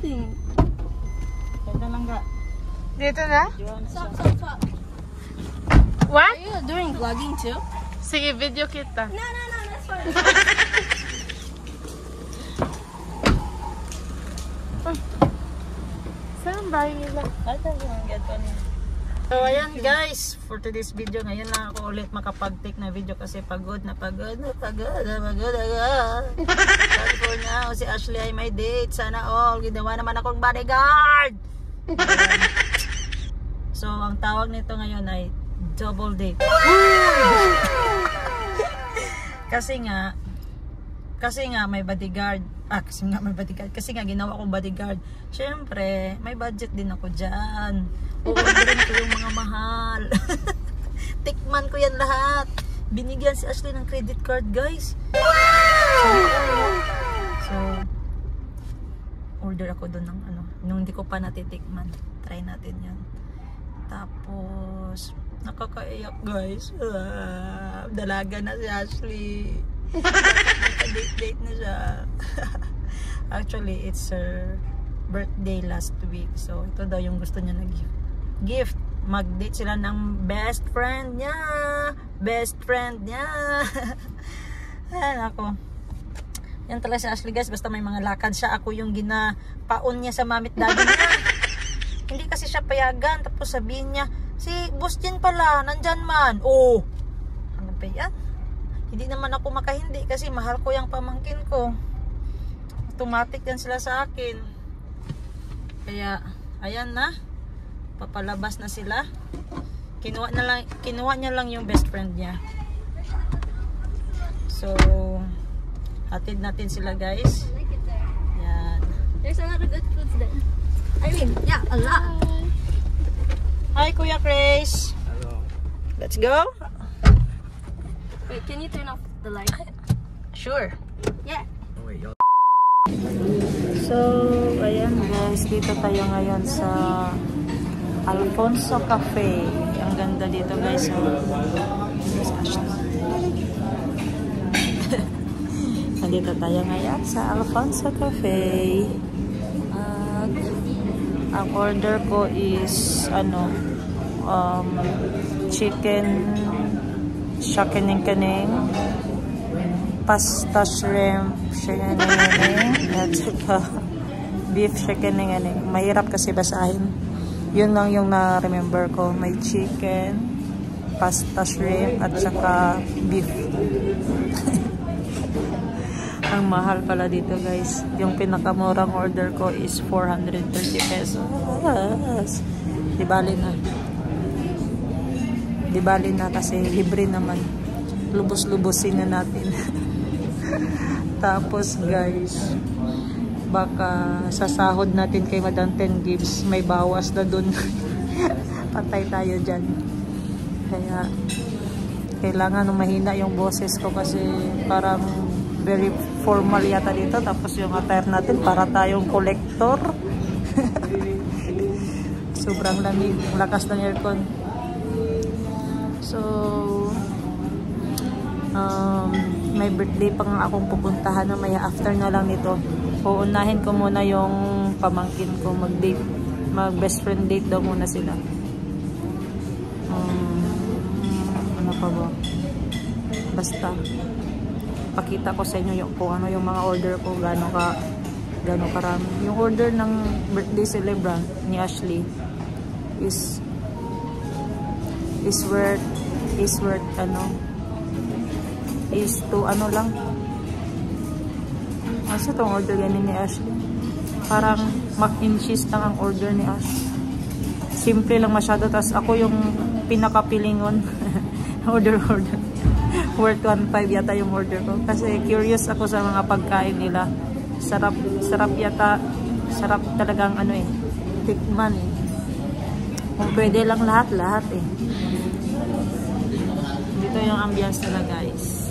recording. Ganda lang ka. Dito na? Stop. What? Are you doing vlogging too? Sige, video kita. No, that's fine. Saan bahay nila? So ayan guys, for today's video, ngayon lang ako ulit makapag-take na video kasi pagod na pagod ako. Sabi ko na, si Ashley ay may date. Sana all, ginawa naman akong bodyguard. So ang tawag nito ngayon ay double date. Kasi nga may bodyguard. Kasi nga ginawa kong bodyguard. Syempre, may budget din ako dyan. Orderin ko yung mga mahal. Tikman ko yan lahat. Binigyan si Ashley ng credit card, guys. So order ako doon ng nung hindi ko pa natitikman. Try natin yan. Tapos nakakaiyak, guys. Dalaga na si Ashley. Date na siya. Actually, it's her birthday last week. So, ito daw yung gusto niya na gift. Mag-date sila ng best friend niya. Ayan ako. Yan talaga si Ashley, guys. Basta may mga lakad siya. Ako yung ginapaon niya sa mamit daddy niya. Hindi kasi siya payagan. Tapos sabihin niya, si Boss Jen pala, nandyan man. Oh, ano ba yan? Hindi naman ako makahindi kasi mahal ko yung pamangkin ko. Automatic yan sila sa akin. Kaya, ayan na. Papalabas na sila. Kinuha niya lang yung best friend niya. So, hatid natin sila, guys. Yan. There's a lot of good foods there. I mean, yeah, a lot. Hi, Kuya Chris. Hello. Let's go. Wait, can you turn off the light? Sure. Yeah. Oh, wait, y'all. So, ayan guys, dito tayo ngayon sa Alfonso Cafe. Ang ganda dito, guys. Nandito tayo ngayon sa Alfonso Cafe. At ang order ko is chicken shakening-kaning, pasta shrimp shakening-kaning, at saka beef shakening-kaning. Mahirap kasi basahin. Yun lang yung na-remember ko. May chicken, pasta shrimp, at saka beef. Ang mahal pala dito, guys. Yung pinakamurang order ko is 430 pesos. Di bali na kasi libre naman. Lubos-lubosin na natin. Tapos guys, baka sa sahod natin kay Madam 10 Gibbs may bawas na dun. Patay tayo dyan. Kaya kailangan mahina yung boses ko kasi parang very formal yata dito. Tapos yung attire natin para tayong collector. Sobrang lamig, lakas ng aircon. So, may birthday pa nga akong pupuntahan na maya after na lang nito. Uunahin ko muna yung pamangkin ko mag-date. Mag-best friend date daw muna sila. Ano pa ba? Basta, pakita ko sa inyo yung, kung ano yung mga order ko, gano'n karami. Yung order ng birthday celebrant ni Ashley is to ano lang. Asa itong order ganin ni Ashley? Parang mac and cheese lang ang order ni Ash. Simple lang masyado. Tapos ako yung pinakapilingon. order. Worth 1.5 yata yung order ko. Kasi curious ako sa mga pagkain nila. Sarap yata. Sarap talagang tikman eh. Kung pwede lang lahat eh. Dito yung ambience nila, guys.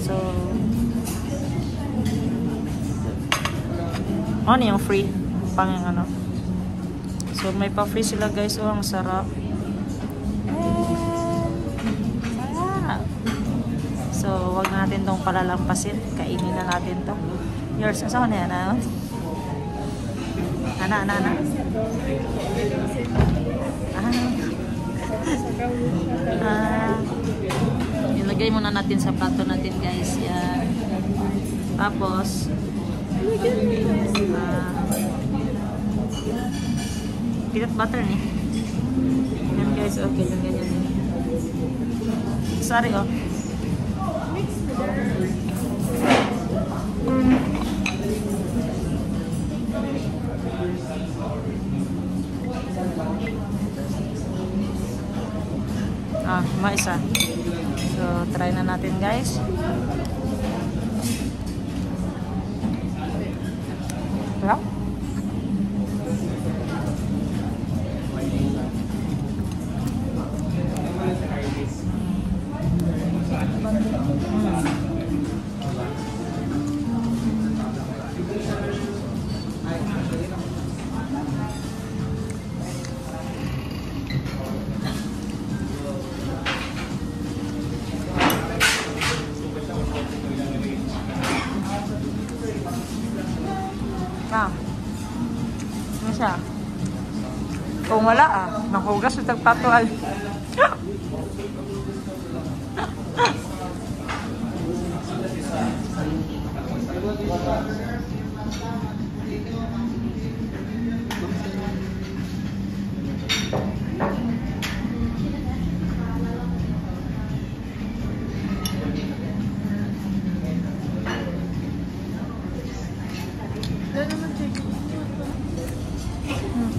So, ano yung free? So, may pa-free sila, guys. Oh, ang sarap. So, wag natin natin tong palalampasin. Kainin na natin to. Yours, asa ko na yan? Ana. Ilagay muna natin sa plato natin, guys. Yan. Tapos, peanut butter nih. Yan, guys. Okay, yung ganyan. Sorry, oh. Isa. So, try na natin, guys. Sarap. Ano siya? Kung wala nakugas sa tagpatual.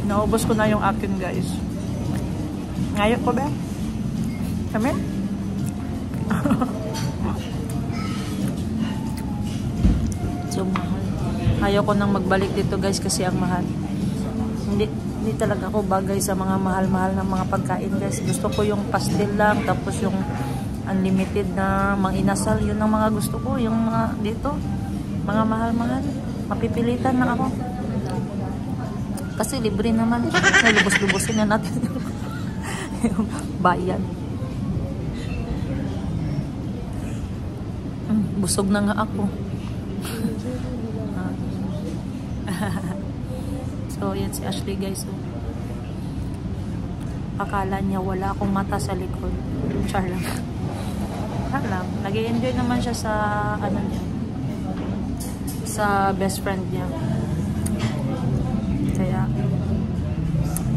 Naubos ko na yung akin, guys. Ngayon ko ba? Kami? So, mahal. Ayaw ko nang magbalik dito, guys, kasi ang mahal. Hindi talaga ako bagay sa mga mahal-mahal na mga pagkain, guys. Gusto ko yung pastel lang, tapos yung unlimited na mang-inasal. Yun ang mga gusto ko. Yung mga dito, mga mahal-mahal. Mapipilitan na ako. Kasi libre naman. Lubos-lubosin na natin yung bayan. Busog na nga ako. So, yan si Ashley, guys. So, akala niya wala akong mata sa likod. Char lang. Char lang. Nag-i-enjoy naman siya sa ano niya. Sa best friend niya. Kaya,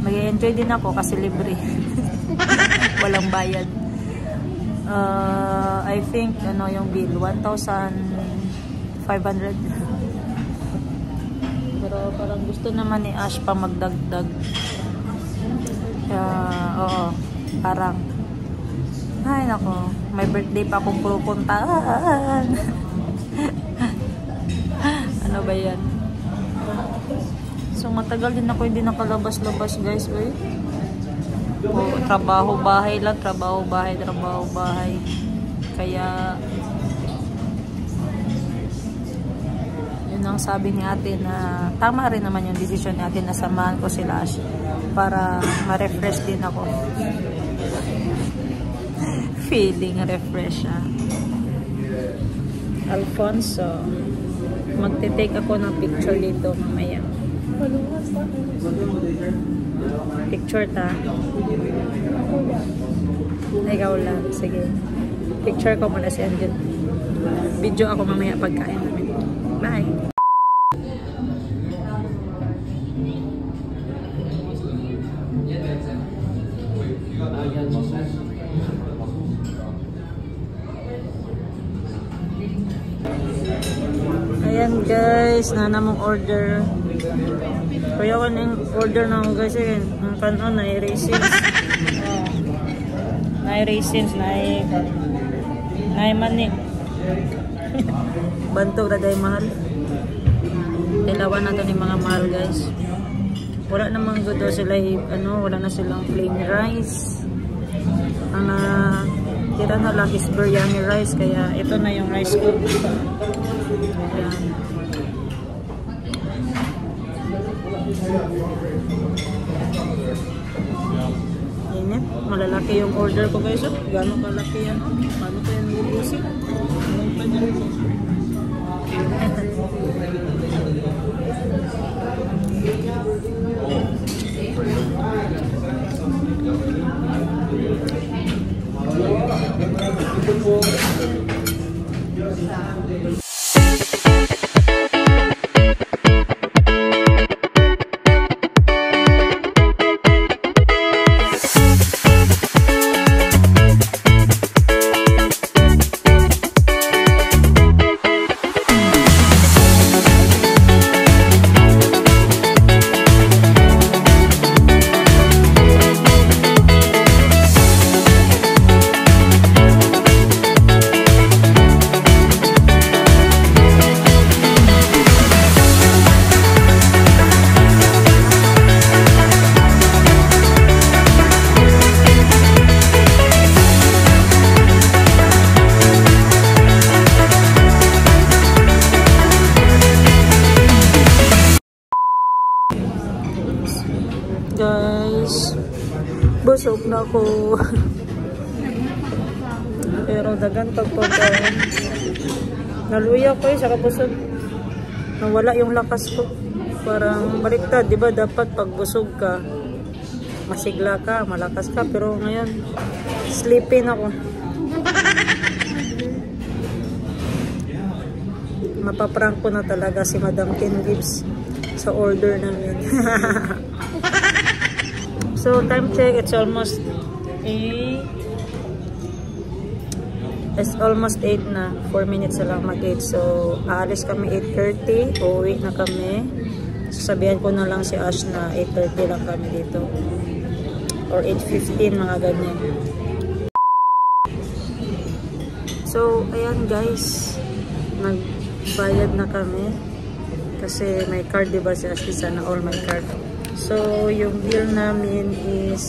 mag-enjoy din ako kasi libre. Walang bayad. I think, ano yung bill? 1,500. Pero parang gusto naman ni Ash pa magdagdag. Kaya, oo. Parang, ay nako, may birthday pa akong pupuntahan. Ano ba yan? So, matagal din ako hindi nakalabas-labas, guys. Trabaho-bahay lang. Trabaho-bahay. Kaya, yun ang sabi ni ate na tama rin naman yung desisyon ni ate na samahan ko sila para ma-refresh din ako. Feeling refresh siya. Alfonso, magte-take ako ng picture dito mamaya. Picture ta. Ikaw lang. Sige. Picture ko muna si Angel. Video ako mamaya pagkain namin. Bye. Ayan, guys. Nanamong order. Kaya ko nang order na ako, guys. Ang kanon na i-raisins. Na-i-raisins. Na-i-mani. Bantog na dahil mahal. Tilawan na ito ni mga mahal, guys. Wala namang good sila, wala na silang plain rice. Ang tira na lang is biryani rice. Kaya ito na yung rice ko. Ayan. Init. Malalaki yung order ko, guys. Gano'ng kalaki yan? Paano ko yan nag-iisip? Guys, busog na ako. Pero dagan pagpagkain. Naluya ko sa kabusog. Nawala yung lakas ko. Parang baliktad, di ba? Dapat pag busog ka, masigla ka, malakas ka. Pero ngayon, sleepy na ako. Mapaprank ko na talaga si Madam 10 Gibbs sa order namin. So, time check, it's almost 8. It's almost 8 na. 4 minutes na lang mag-8. So, aalis kami 8:30. Uuwi na kami. Sasabihan ko na lang si Ash na 8:30 lang kami dito. Or 8:15, mga ganyan. So, ayan guys. Nagbayad na kami. Kasi may card, diba si Ashley? Sana all my card. So, yung bill namin is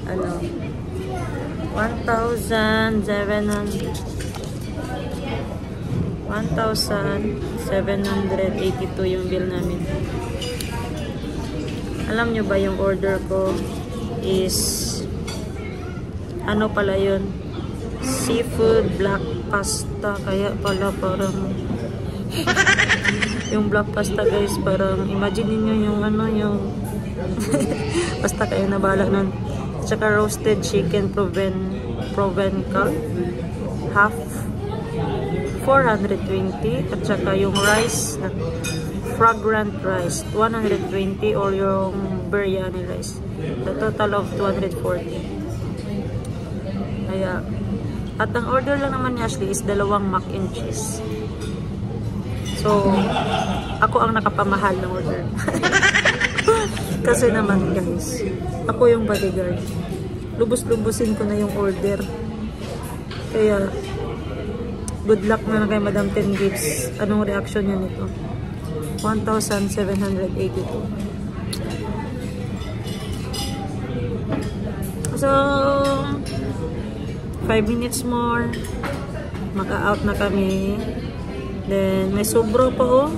ano, 1,782 yung bill namin. Alam nyo ba yung order ko is ano pala yun? Seafood black pasta. Kaya pala parang yung black pasta guys, parang imagine niyo yung ano, yung basta kayo na bahala nun. Tsaka roasted chicken provencal half 420, at saka yung rice, fragrant rice 120, or yung biryani rice, the total of 240. Kaya, at ang order lang naman ni Ashley is 2 mac and cheese. So, ako ang nakapamahal ng order. Kasi naman guys, ako yung bodyguard. Lubos-lubusin ko na yung order. Kaya, good luck na kay Madam 10 Gibbs. Anong reaction niya nito? 1,782. So, 5 minutes more. Maka-out na kami. Then, may sobro pa oh.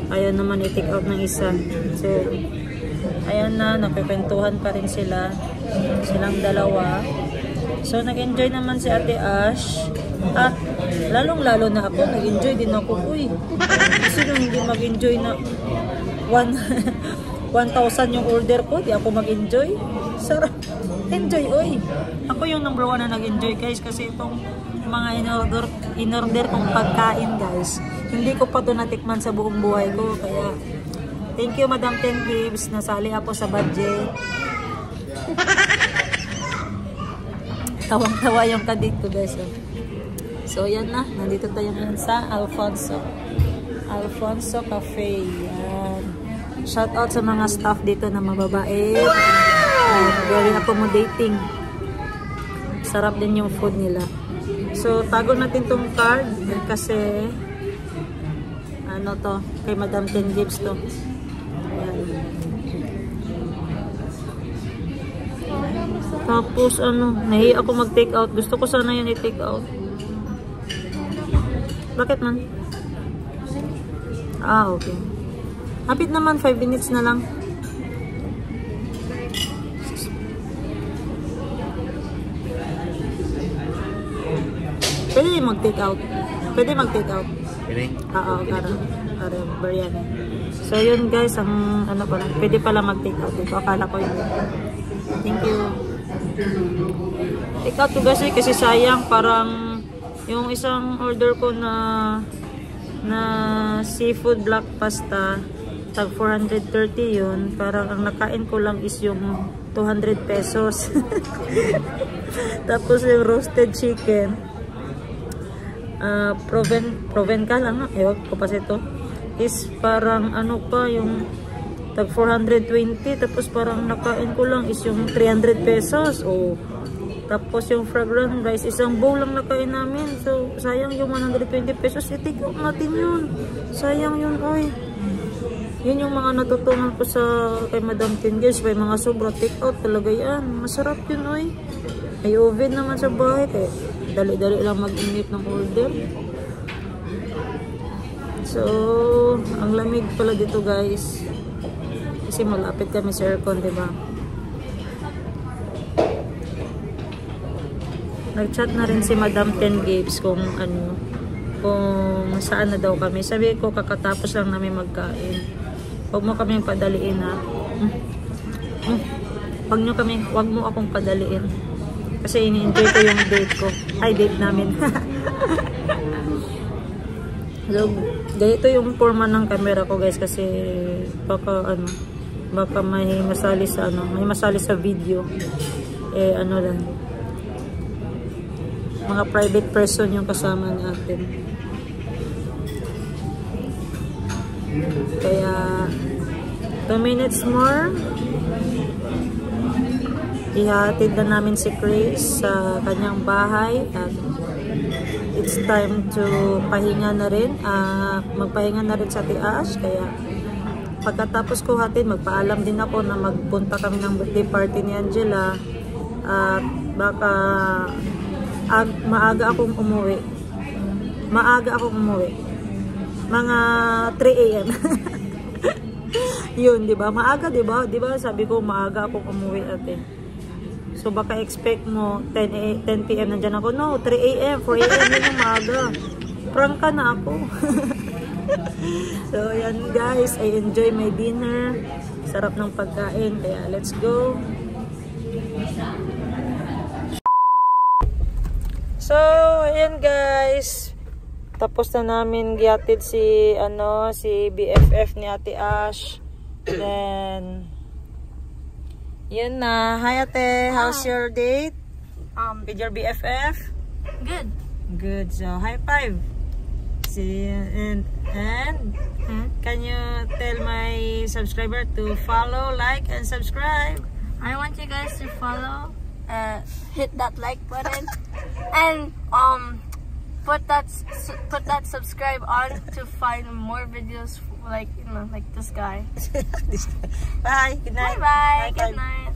Ayan naman, i-take out ng isa. So, ayan na, nakikwentuhan pa rin sila. Silang dalawa. So, nag-enjoy naman si Ate Ash. At, lalong-lalo na ako, nag-enjoy din ako. Uy, sino hindi mag-enjoy na 1,000 yung order ko? Di ako mag-enjoy. Sarap. Enjoy, uy. Ako yung number 1 na nag-enjoy, guys. Kasi itong mga in-order kong pagkain, guys, hindi ko pa ito natikman sa buong buhay ko. Kaya, thank you, Madam 10 Gibbs. Nasali ako sa budget. Tawang-tawa yung kadit ko, guys. So, yan na. Nandito tayo ngayon sa Alfonso Cafe. Yan. Shout out sa mga staff dito na mababae. Very accommodating. Sarap din yung food nila. So, tago natin tong card kasi ano to, kay Madam 10 Gibbs to. Ayan. Tapos ano, nahiya ako mag-take out. Gusto ko sana yun i-take out. Bakit man? Ah, okay. Hapit naman, 5 minutes na lang. Pwede mag-take out. Pwede mag-take out. Pwede? Oo, karon biryani. So yun guys, ang ano pala, pwede pala mag-take out dito. Akala ko yun. Thank you. Take out to guys kasi sayang, parang yung isang order ko na seafood black pasta, tag 430 yun. Parang ang nakain ko lang is yung 200 pesos. Tapos yung roasted chicken, Provencal lang, ewan ko pa ito, is parang ano pa, yung tag 420, tapos parang nakain ko lang is yung 300 pesos. Oh. Tapos yung fragrant rice, isang bowl lang nakain namin. So, sayang yung 120 pesos. I-take out natin yun. Sayang yun, oy. Yun yung mga natutunan ko sa kay Madam Tingers. May mga sobra take out talaga yan. Masarap yun, oy. May oven naman sa bahay. Eh, dali-dali lang mag-init ng order. So, ang lamig pala dito guys. Kasi malapit kami sa aircon, diba? Nag-chat na rin si Madam Ten Games kung ano, kung saan na daw kami. Sabi ko, kakatapos lang namin magkain. Huwag mo kaming padaliin, ha. Huwag mo akong padaliin. Kasi ini-enjoy ko yung date ko. Ay, date namin. So, ganito yung forma ng camera ko, guys, kasi baka ano, baka may masali sa ano, may masali sa video. Eh ano lang, mga private person yung kasama natin. Kaya 2 minutes more, ihatid na namin si Chris sa kanyang bahay at it's time to pahinga na rin, magpahinga na rin sa Tiash. Kaya pagkatapos ko hatid, magpaalam din ako na magpunta kami ng birthday party ni Angela at baka maaga akong umuwi. Mga 3 AM. Yun, di ba? Maaga, di ba? Di ba? Sabi ko, maaga akong umuwi ate. So, baka expect mo 10 PM nandiyan ako. No, 3 AM, 4 AM yun yung maaga. Prank ka na ako. So, yan guys. I enjoy my dinner. Sarap ng pagkain. Kaya, let's go. So, ayan guys. Tapos na namin gihatid si BFF ni Ate Ash. Then yun na. Hi Ate, how's your date? With your BFF? Good. Good. So, high five. See, and can you tell my subscriber to follow, like, and subscribe? I want you guys to follow, hit that like button, and put that subscribe on to find more videos like like this guy. Bye. Good night. Bye. Good night.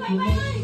Hey,